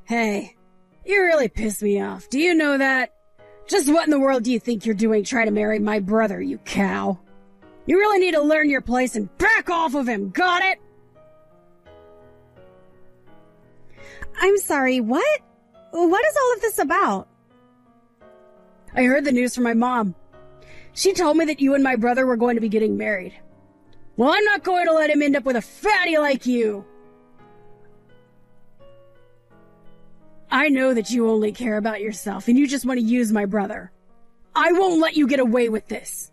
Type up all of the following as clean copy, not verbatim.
Hey, you really piss me off. Do you know that? Just what in the world do you think you're doing trying to marry my brother, you cow? You really need to learn your place and back off of him, got it? I'm sorry, what? What is all of this about? I heard the news from my mom. She told me that you and my brother were going to be getting married. Well, I'm not going to let him end up with a fatty like you. I know that you only care about yourself and you just want to use my brother. I won't let you get away with this.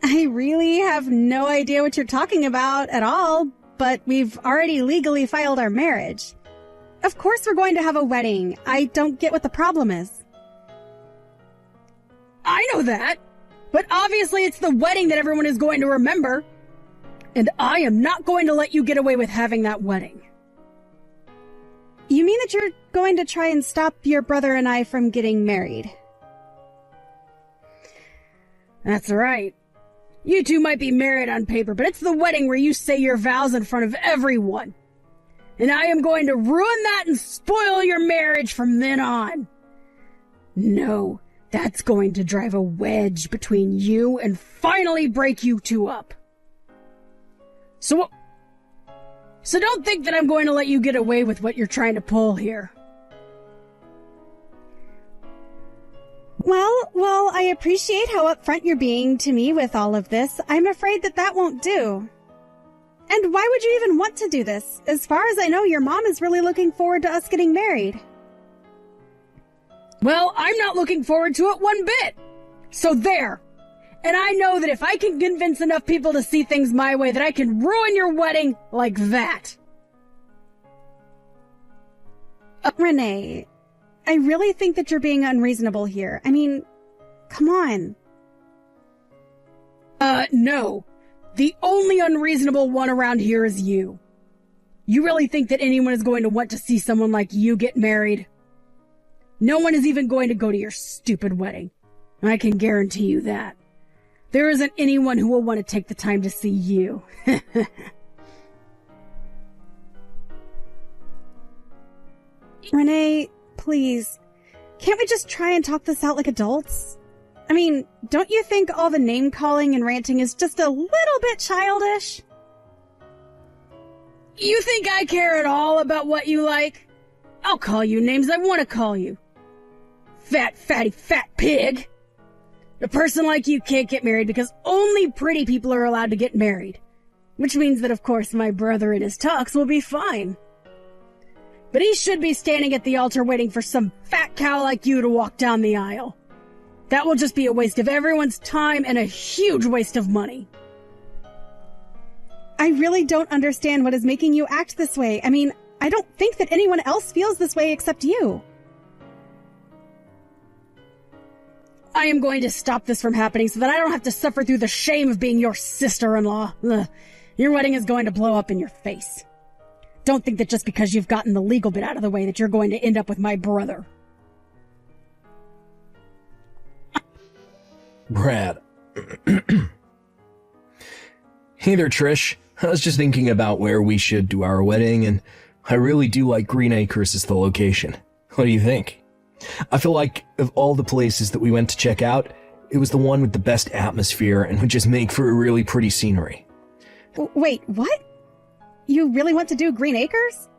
I really have no idea what you're talking about at all, but we've already legally filed our marriage. Of course we're going to have a wedding. I don't get what the problem is. I know that, but obviously it's the wedding that everyone is going to remember. And I am not going to let you get away with having that wedding. You mean that you're going to try and stop your brother and I from getting married? That's right. You two might be married on paper, but it's the wedding where you say your vows in front of everyone. And I am going to ruin that and spoil your marriage from then on. No, that's going to drive a wedge between you and finally break you two up. So don't think that I'm going to let you get away with what you're trying to pull here. Well, I appreciate how upfront you're being to me with all of this. I'm afraid that won't do. And why would you even want to do this? As far as I know, your mom is really looking forward to us getting married. Well, I'm not looking forward to it one bit. So there. And I know that if I can convince enough people to see things my way, that I can ruin your wedding like that. Renee, I really think that you're being unreasonable here. I mean, come on. No. The only unreasonable one around here is you. You really think that anyone is going to want to see someone like you get married? No one is even going to go to your stupid wedding. I can guarantee you that. There isn't anyone who will want to take the time to see you. Renee, please, can't we just try and talk this out like adults? I mean, don't you think all the name-calling and ranting is just a little bit childish? You think I care at all about what you like? I'll call you names I want to call you. Fat, fatty, fat pig. A person like you can't get married because only pretty people are allowed to get married. Which means that, of course, my brother in his tux will be fine. But he should be standing at the altar waiting for some fat cow like you to walk down the aisle. That will just be a waste of everyone's time and a huge waste of money. I really don't understand what is making you act this way. I mean, I don't think that anyone else feels this way except you. I am going to stop this from happening so that I don't have to suffer through the shame of being your sister-in-law. Ugh. Your wedding is going to blow up in your face. Don't think that just because you've gotten the legal bit out of the way that you're going to end up with my brother. Brad. Hey there, Trish. I was just thinking about where we should do our wedding, and I really do like Green Acres as the location. What do you think? I feel like of all the places that we went to check out, it was the one with the best atmosphere and would just make for a really pretty scenery. Wait, what? You really want to do Green Acres?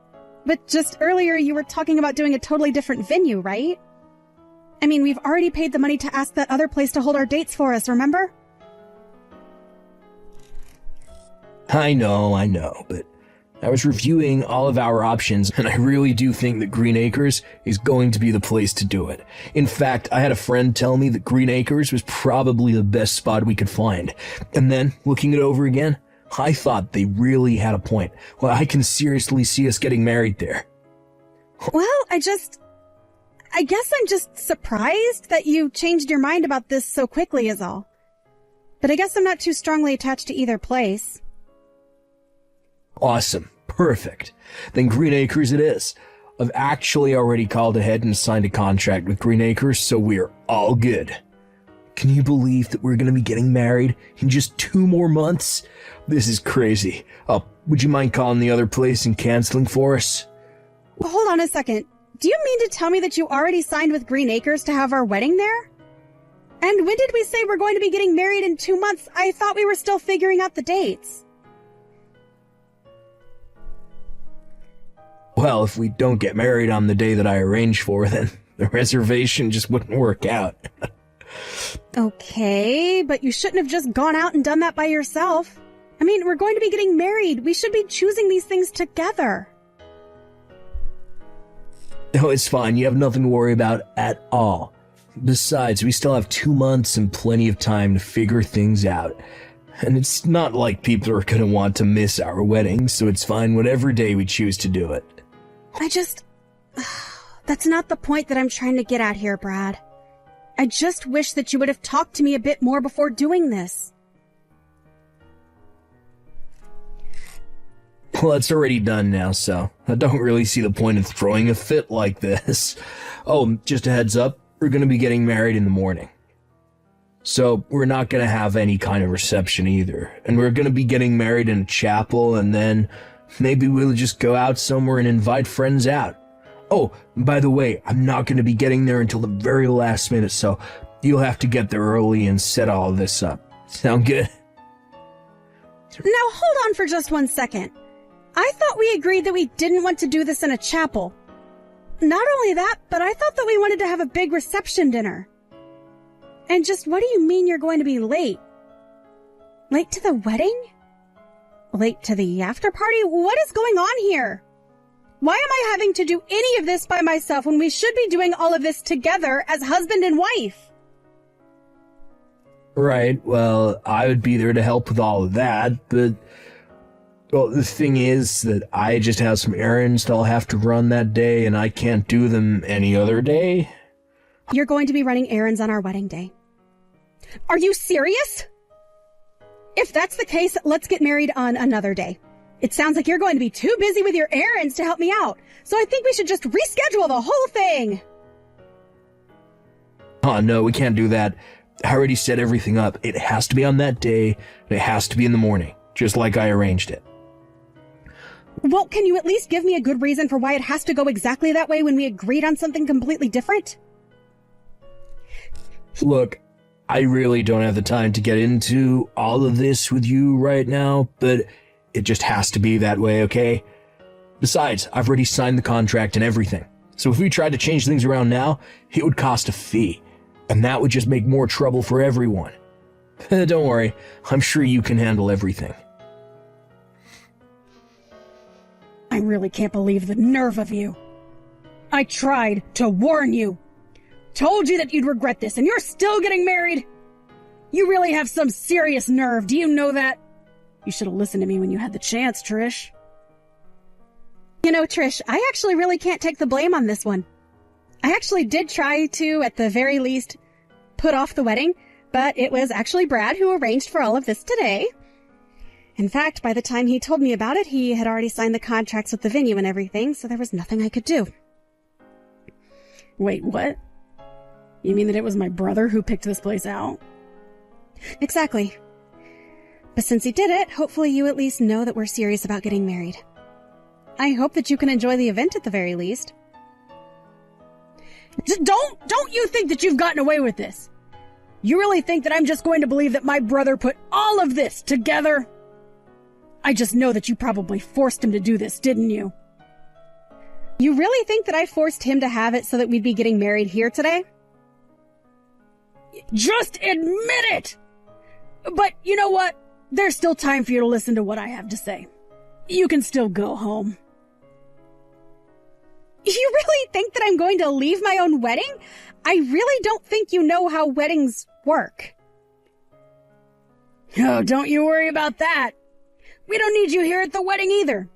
But just earlier you were talking about doing a totally different venue, right? I mean, we've already paid the money to ask that other place to hold our dates for us, remember? I know, but I was reviewing all of our options, and I really do think that Green Acres is going to be the place to do it. In fact, I had a friend tell me that Green Acres was probably the best spot we could find. And then, looking it over again, I thought they really had a point. Well, I can seriously see us getting married there. Well, I guess I'm just surprised that you changed your mind about this so quickly is all. But I guess I'm not too strongly attached to either place. Awesome. Perfect. Then Green Acres it is. I've actually already called ahead and signed a contract with Green Acres, so we're all good. Can you believe that we're gonna be getting married in just 2 more months? This is crazy. Oh, would you mind calling the other place and canceling for us? Hold on a second. Do you mean to tell me that you already signed with Green Acres to have our wedding there? And when did we say we're going to be getting married in 2 months? I thought we were still figuring out the dates. Well, if we don't get married on the day that I arranged for, then the reservation just wouldn't work out. Okay, but you shouldn't have just gone out and done that by yourself. I mean, we're going to be getting married. We should be choosing these things together. No, it's fine. You have nothing to worry about at all. Besides, we still have 2 months and plenty of time to figure things out. And it's not like people are gonna want to miss our wedding, so it's fine whatever day we choose to do it. That's not the point that I'm trying to get at here, Brad. I just wish that you would have talked to me a bit more before doing this. Well, it's already done now, so I don't really see the point of throwing a fit like this. Oh, just a heads up, we're gonna be getting married in the morning. So we're not gonna have any kind of reception either, and we're gonna be getting married in a chapel, and then maybe we'll just go out somewhere and invite friends out. Oh, by the way, I'm not gonna be getting there until the very last minute, so you'll have to get there early and set all this up. Sound good? Now hold on for just 1 second. I thought we agreed that we didn't want to do this in a chapel. Not only that, but I thought that we wanted to have a big reception dinner. And just what do you mean you're going to be late? Late to the wedding? Late to the after party? What is going on here? Why am I having to do any of this by myself when we should be doing all of this together as husband and wife? Right, well, I would be there to help with all of that, but... Well, the thing is that I just have some errands that I'll have to run that day, and I can't do them any other day. You're going to be running errands on our wedding day. Are you serious? If that's the case, let's get married on another day. It sounds like you're going to be too busy with your errands to help me out, so I think we should just reschedule the whole thing. Oh, no, we can't do that. I already set everything up. It has to be on that day, and it has to be in the morning, just like I arranged it. Well, can you at least give me a good reason for why it has to go exactly that way when we agreed on something completely different? Look, I really don't have the time to get into all of this with you right now, but it just has to be that way, okay? Besides, I've already signed the contract and everything. So if we tried to change things around now, it would cost a fee. And that would just make more trouble for everyone. Don't worry, I'm sure you can handle everything. I really can't believe the nerve of you. I tried to warn you. Told you that you'd regret this, and you're still getting married? You really have some serious nerve, do you know that? You should have listened to me when you had the chance, Trish. You know, Trish, I actually really can't take the blame on this one. I actually did try to, at the very least, put off the wedding, but it was actually Brad who arranged for all of this today. In fact, by the time he told me about it, he had already signed the contracts with the venue and everything, so there was nothing I could do. Wait, what? You mean that it was my brother who picked this place out? Exactly. But since he did it, hopefully you at least know that we're serious about getting married. I hope that you can enjoy the event at the very least. Don't you think that you've gotten away with this? You really think that I'm just going to believe that my brother put all of this together? I just know that you probably forced him to do this, didn't you? You really think that I forced him to have it so that we'd be getting married here today? Just admit it! But you know what? There's still time for you to listen to what I have to say. You can still go home. You really think that I'm going to leave my own wedding? I really don't think you know how weddings work. Oh, don't you worry about that. We don't need you here at the wedding either.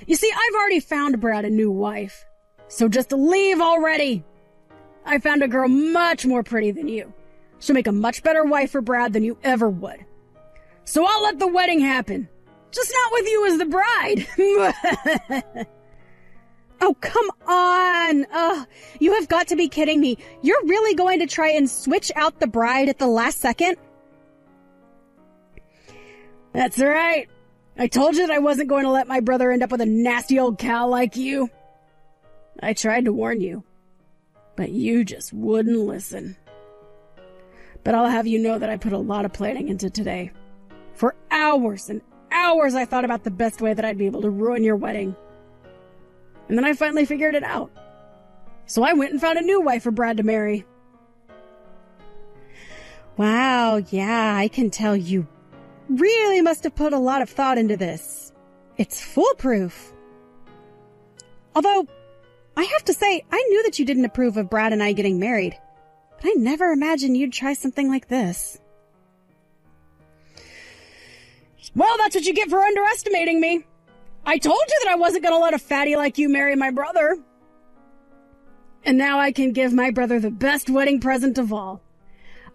You see, I've already found Brad a new wife. So just leave already. I found a girl much more pretty than you. She'll make a much better wife for Brad than you ever would. So I'll let the wedding happen. Just not with you as the bride. Oh, come on! Ugh, you have got to be kidding me. You're really going to try and switch out the bride at the last second? That's right. I told you that I wasn't going to let my brother end up with a nasty old cow like you. I tried to warn you, but you just wouldn't listen. But I'll have you know that I put a lot of planning into today. For hours and hours I thought about the best way that I'd be able to ruin your wedding. And then I finally figured it out. So I went and found a new wife for Brad to marry. Wow, yeah, I can tell you really must have put a lot of thought into this. It's foolproof. Although, I have to say, I knew that you didn't approve of Brad and I getting married. But I never imagined you'd try something like this. Well, that's what you get for underestimating me. I told you that I wasn't going to let a fatty like you marry my brother. And now I can give my brother the best wedding present of all.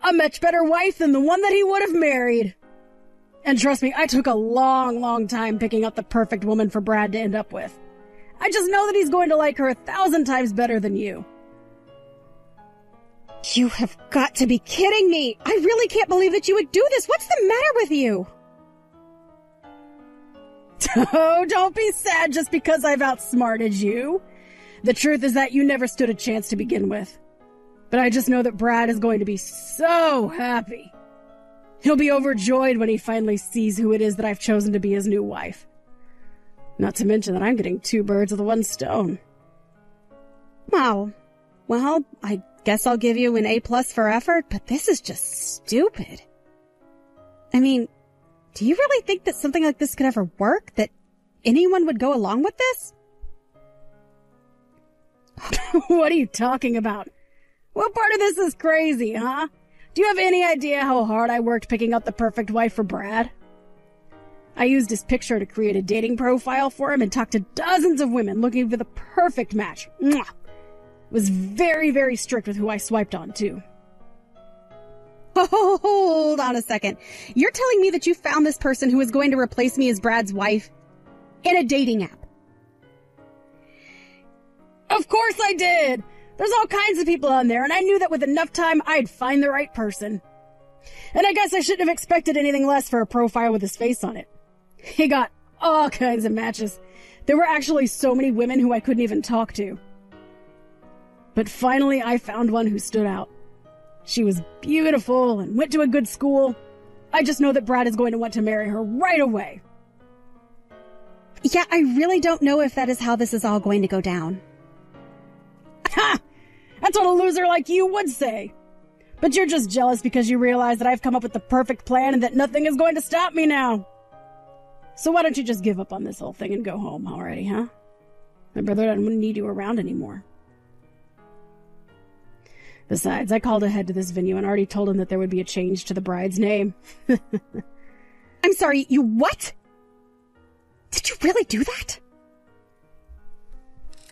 A much better wife than the one that he would have married. And trust me, I took a long, long time picking out the perfect woman for Brad to end up with. I just know that he's going to like her 1,000 times better than you. You have got to be kidding me! I really can't believe that you would do this! What's the matter with you? Oh, don't be sad just because I've outsmarted you. The truth is that you never stood a chance to begin with. But I just know that Brad is going to be so happy. He'll be overjoyed when he finally sees who it is that I've chosen to be his new wife. Not to mention that I'm getting 2 birds with 1 stone. Wow. Well, I guess I'll give you an A+ for effort, but this is just stupid. I mean, do you really think that something like this could ever work? That anyone would go along with this? What are you talking about? What part of this is crazy, huh? Do you have any idea how hard I worked picking out the perfect wife for Brad? I used his picture to create a dating profile for him and talked to dozens of women looking for the perfect match. Mwah! Was very, very strict with who I swiped on, too. Oh, hold on a second. You're telling me that you found this person who is going to replace me as Brad's wife in a dating app? Of course I did! There's all kinds of people on there, and I knew that with enough time, I'd find the right person. And I guess I shouldn't have expected anything less for a profile with his face on it. He got all kinds of matches. There were actually so many women who I couldn't even talk to. But finally, I found one who stood out. She was beautiful and went to a good school. I just know that Brad is going to want to marry her right away. Yeah, I really don't know if that is how this is all going to go down. Ha! That's what a loser like you would say. But you're just jealous because you realize that I've come up with the perfect plan and that nothing is going to stop me now. So why don't you just give up on this whole thing and go home already, huh? My brother doesn't need you around anymore. Besides, I called ahead to this venue and already told him that there would be a change to the bride's name. I'm sorry, you what? Did you really do that?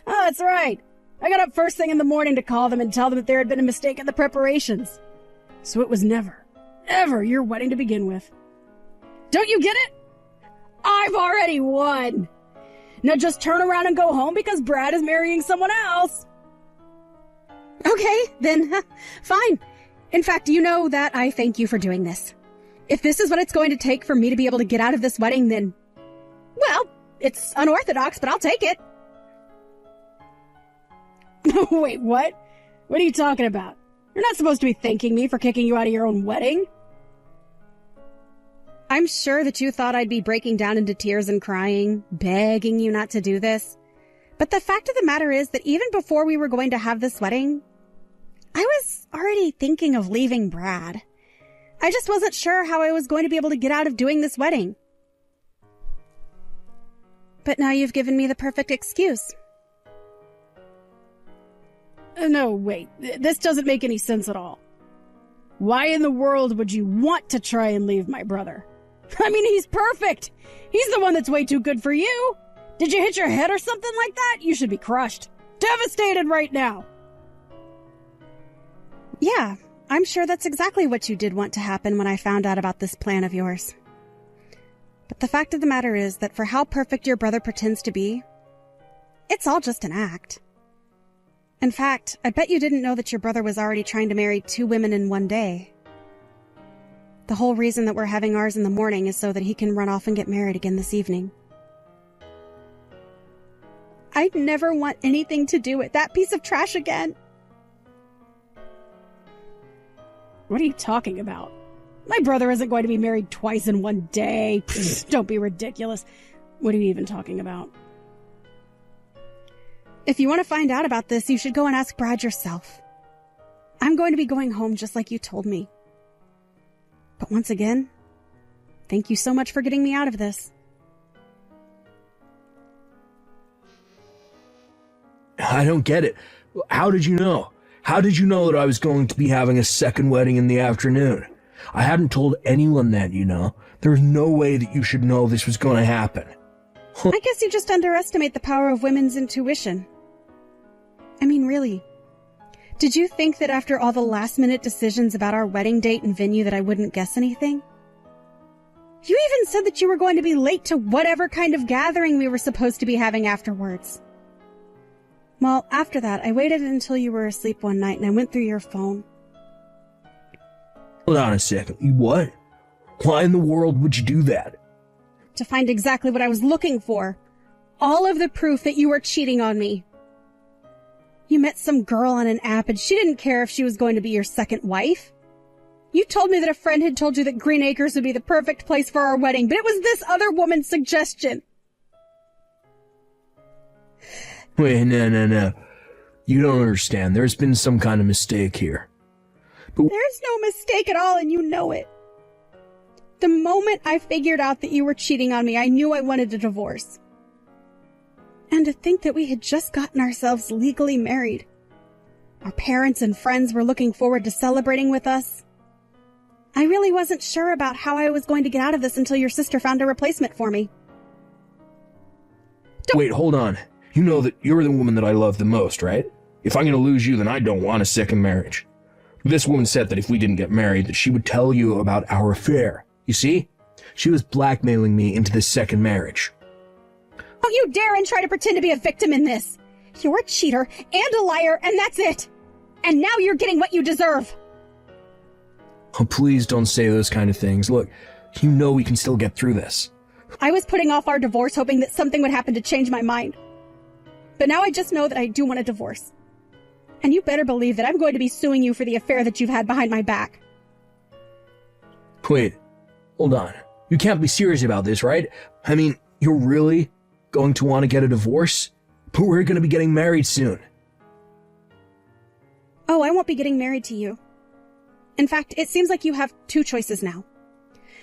Oh, that's right. I got up first thing in the morning to call them and tell them that there had been a mistake in the preparations. So it was never, ever your wedding to begin with. Don't you get it? I've already won. Now just turn around and go home because Brad is marrying someone else. Okay, then, fine. In fact, you know that I thank you for doing this. If this is what it's going to take for me to be able to get out of this wedding, then, well, it's unorthodox, but I'll take it. Wait, what? What are you talking about? You're not supposed to be thanking me for kicking you out of your own wedding. I'm sure that you thought I'd be breaking down into tears and crying, begging you not to do this. But the fact of the matter is that even before we were going to have this wedding, I was already thinking of leaving Brad. I just wasn't sure how I was going to be able to get out of doing this wedding. But now you've given me the perfect excuse. No, wait. This doesn't make any sense at all. Why in the world would you want to try and leave my brother? I mean, he's perfect. He's the one that's way too good for you. Did you hit your head or something like that? You should be crushed. Devastated right now. Yeah, I'm sure that's exactly what you did want to happen when I found out about this plan of yours. But the fact of the matter is that for how perfect your brother pretends to be, It's all just an act. In fact, I bet you didn't know that your brother was already trying to marry 2 women in one day. The whole reason that we're having ours in the morning is so that he can run off and get married again this evening. I'd never want anything to do with that piece of trash again. What are you talking about? My brother isn't going to be married twice in one day. Pfft, don't be ridiculous. What are you even talking about? If you want to find out about this, you should go and ask Brad yourself. I'm going to be going home just like you told me. But once again, thank you so much for getting me out of this. I don't get it. How did you know? How did you know that I was going to be having a second wedding in the afternoon? I hadn't told anyone that, you know. There's no way that you should know this was going to happen. I guess you just underestimate the power of women's intuition. I mean, really. Did you think that after all the last-minute decisions about our wedding date and venue that I wouldn't guess anything? You even said that you were going to be late to whatever kind of gathering we were supposed to be having afterwards. Well, after that, I waited until you were asleep one night and I went through your phone. Hold on a second. You what? Why in the world would you do that? To find exactly what I was looking for. All of the proof that you were cheating on me. You met some girl on an app and she didn't care if she was going to be your second wife. You told me that a friend had told you that Green Acres would be the perfect place for our wedding, but it was this other woman's suggestion. Wait, no. You don't understand. There's been some kind of mistake here. But there's no mistake at all, and you know it. The moment I figured out that you were cheating on me, I knew I wanted a divorce. And to think that we had just gotten ourselves legally married. Our parents and friends were looking forward to celebrating with us. I really wasn't sure about how I was going to get out of this until your sister found a replacement for me. Wait, hold on. You know that you're the woman that I love the most, right? If I'm going to lose you, then I don't want a second marriage. This woman said that if we didn't get married, that she would tell you about our affair. You see? She was blackmailing me into this second marriage. Don't you dare and try to pretend to be a victim in this. You're a cheater and a liar, and that's it. And now you're getting what you deserve. Oh, please don't say those kind of things. Look, you know we can still get through this. I was putting off our divorce hoping that something would happen to change my mind. But now I just know that I do want a divorce. And you better believe that I'm going to be suing you for the affair that you've had behind my back. Wait, hold on. You can't be serious about this, right? I mean, you're really going to want to get a divorce? But we're going to be getting married soon. Oh, I won't be getting married to you. In fact, it seems like you have 2 choices now.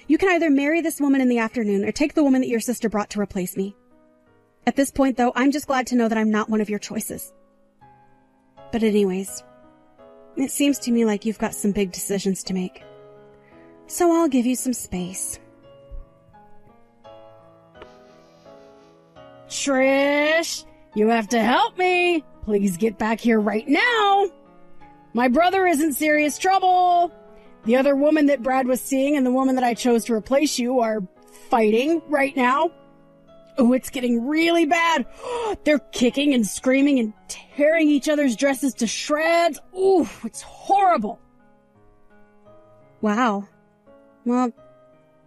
You can either marry this woman in the afternoon or take the woman that your sister brought to replace me. At this point, though, I'm just glad to know that I'm not one of your choices. But anyways, it seems to me like you've got some big decisions to make. So I'll give you some space. Trish, you have to help me. Please get back here right now. My brother is in serious trouble. The other woman that Brad was seeing and the woman that I chose to replace you are fighting right now. Oh, it's getting really bad. They're kicking and screaming and tearing each other's dresses to shreds. Ooh, it's horrible. Wow. Well,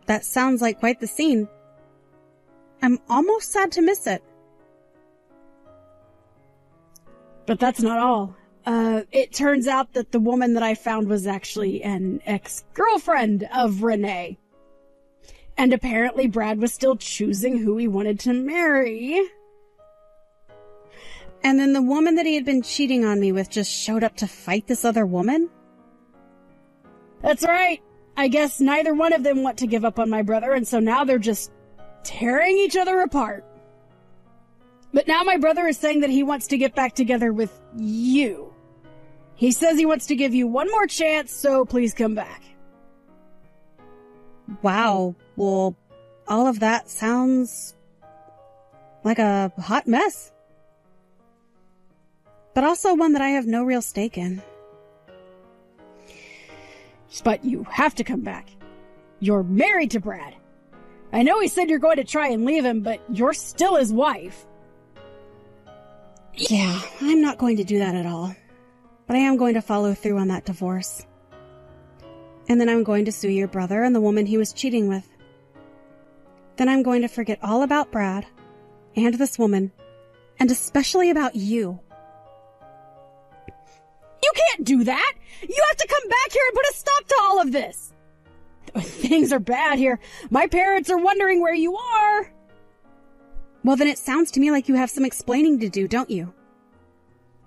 that sounds like quite the scene. I'm almost sad to miss it. But that's not all. It turns out that the woman that I found was actually an ex-girlfriend of Renee. And apparently Brad was still choosing who he wanted to marry. And then the woman that he had been cheating on me with just showed up to fight this other woman? That's right. I guess neither one of them want to give up on my brother, and so now they're just tearing each other apart. But now my brother is saying that he wants to get back together with you. He says he wants to give you one more chance, so please come back. Wow. Well, all of that sounds like a hot mess. But also one that I have no real stake in. But you have to come back. You're married to Brad. I know he said you're going to try and leave him, but you're still his wife. Yeah, I'm not going to do that at all. But I am going to follow through on that divorce. And then I'm going to sue your brother and the woman he was cheating with. Then I'm going to forget all about Brad and this woman, and especially about you. You can't do that! You have to come back here and put a stop to all of this! Things are bad here. My parents are wondering where you are. Well, then it sounds to me like you have some explaining to do, don't you?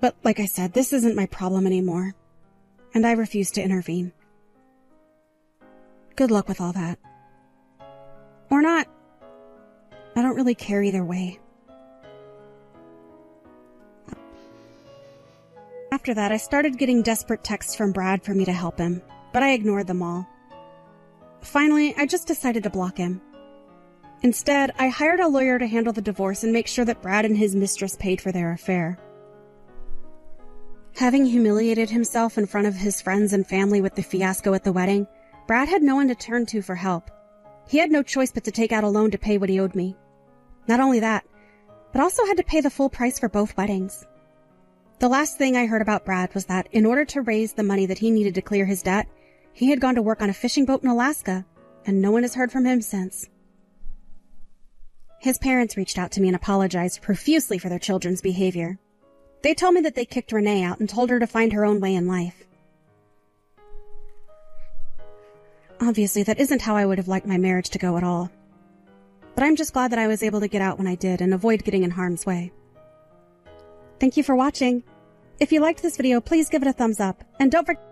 But like I said, this isn't my problem anymore, and I refuse to intervene. Good luck with all that. Or not. I don't really care either way. After that, I started getting desperate texts from Brad for me to help him, but I ignored them all. Finally, I just decided to block him. Instead, I hired a lawyer to handle the divorce and make sure that Brad and his mistress paid for their affair. Having humiliated himself in front of his friends and family with the fiasco at the wedding, Brad had no one to turn to for help. He had no choice but to take out a loan to pay what he owed me. Not only that, but also had to pay the full price for both weddings. The last thing I heard about Brad was that, in order to raise the money that he needed to clear his debt, he had gone to work on a fishing boat in Alaska, and no one has heard from him since. His parents reached out to me and apologized profusely for their children's behavior. They told me that they kicked Renee out and told her to find her own way in life. Obviously, that isn't how I would have liked my marriage to go at all. But I'm just glad that I was able to get out when I did and avoid getting in harm's way. Thank you for watching. If you liked this video, please give it a thumbs up, and don't forget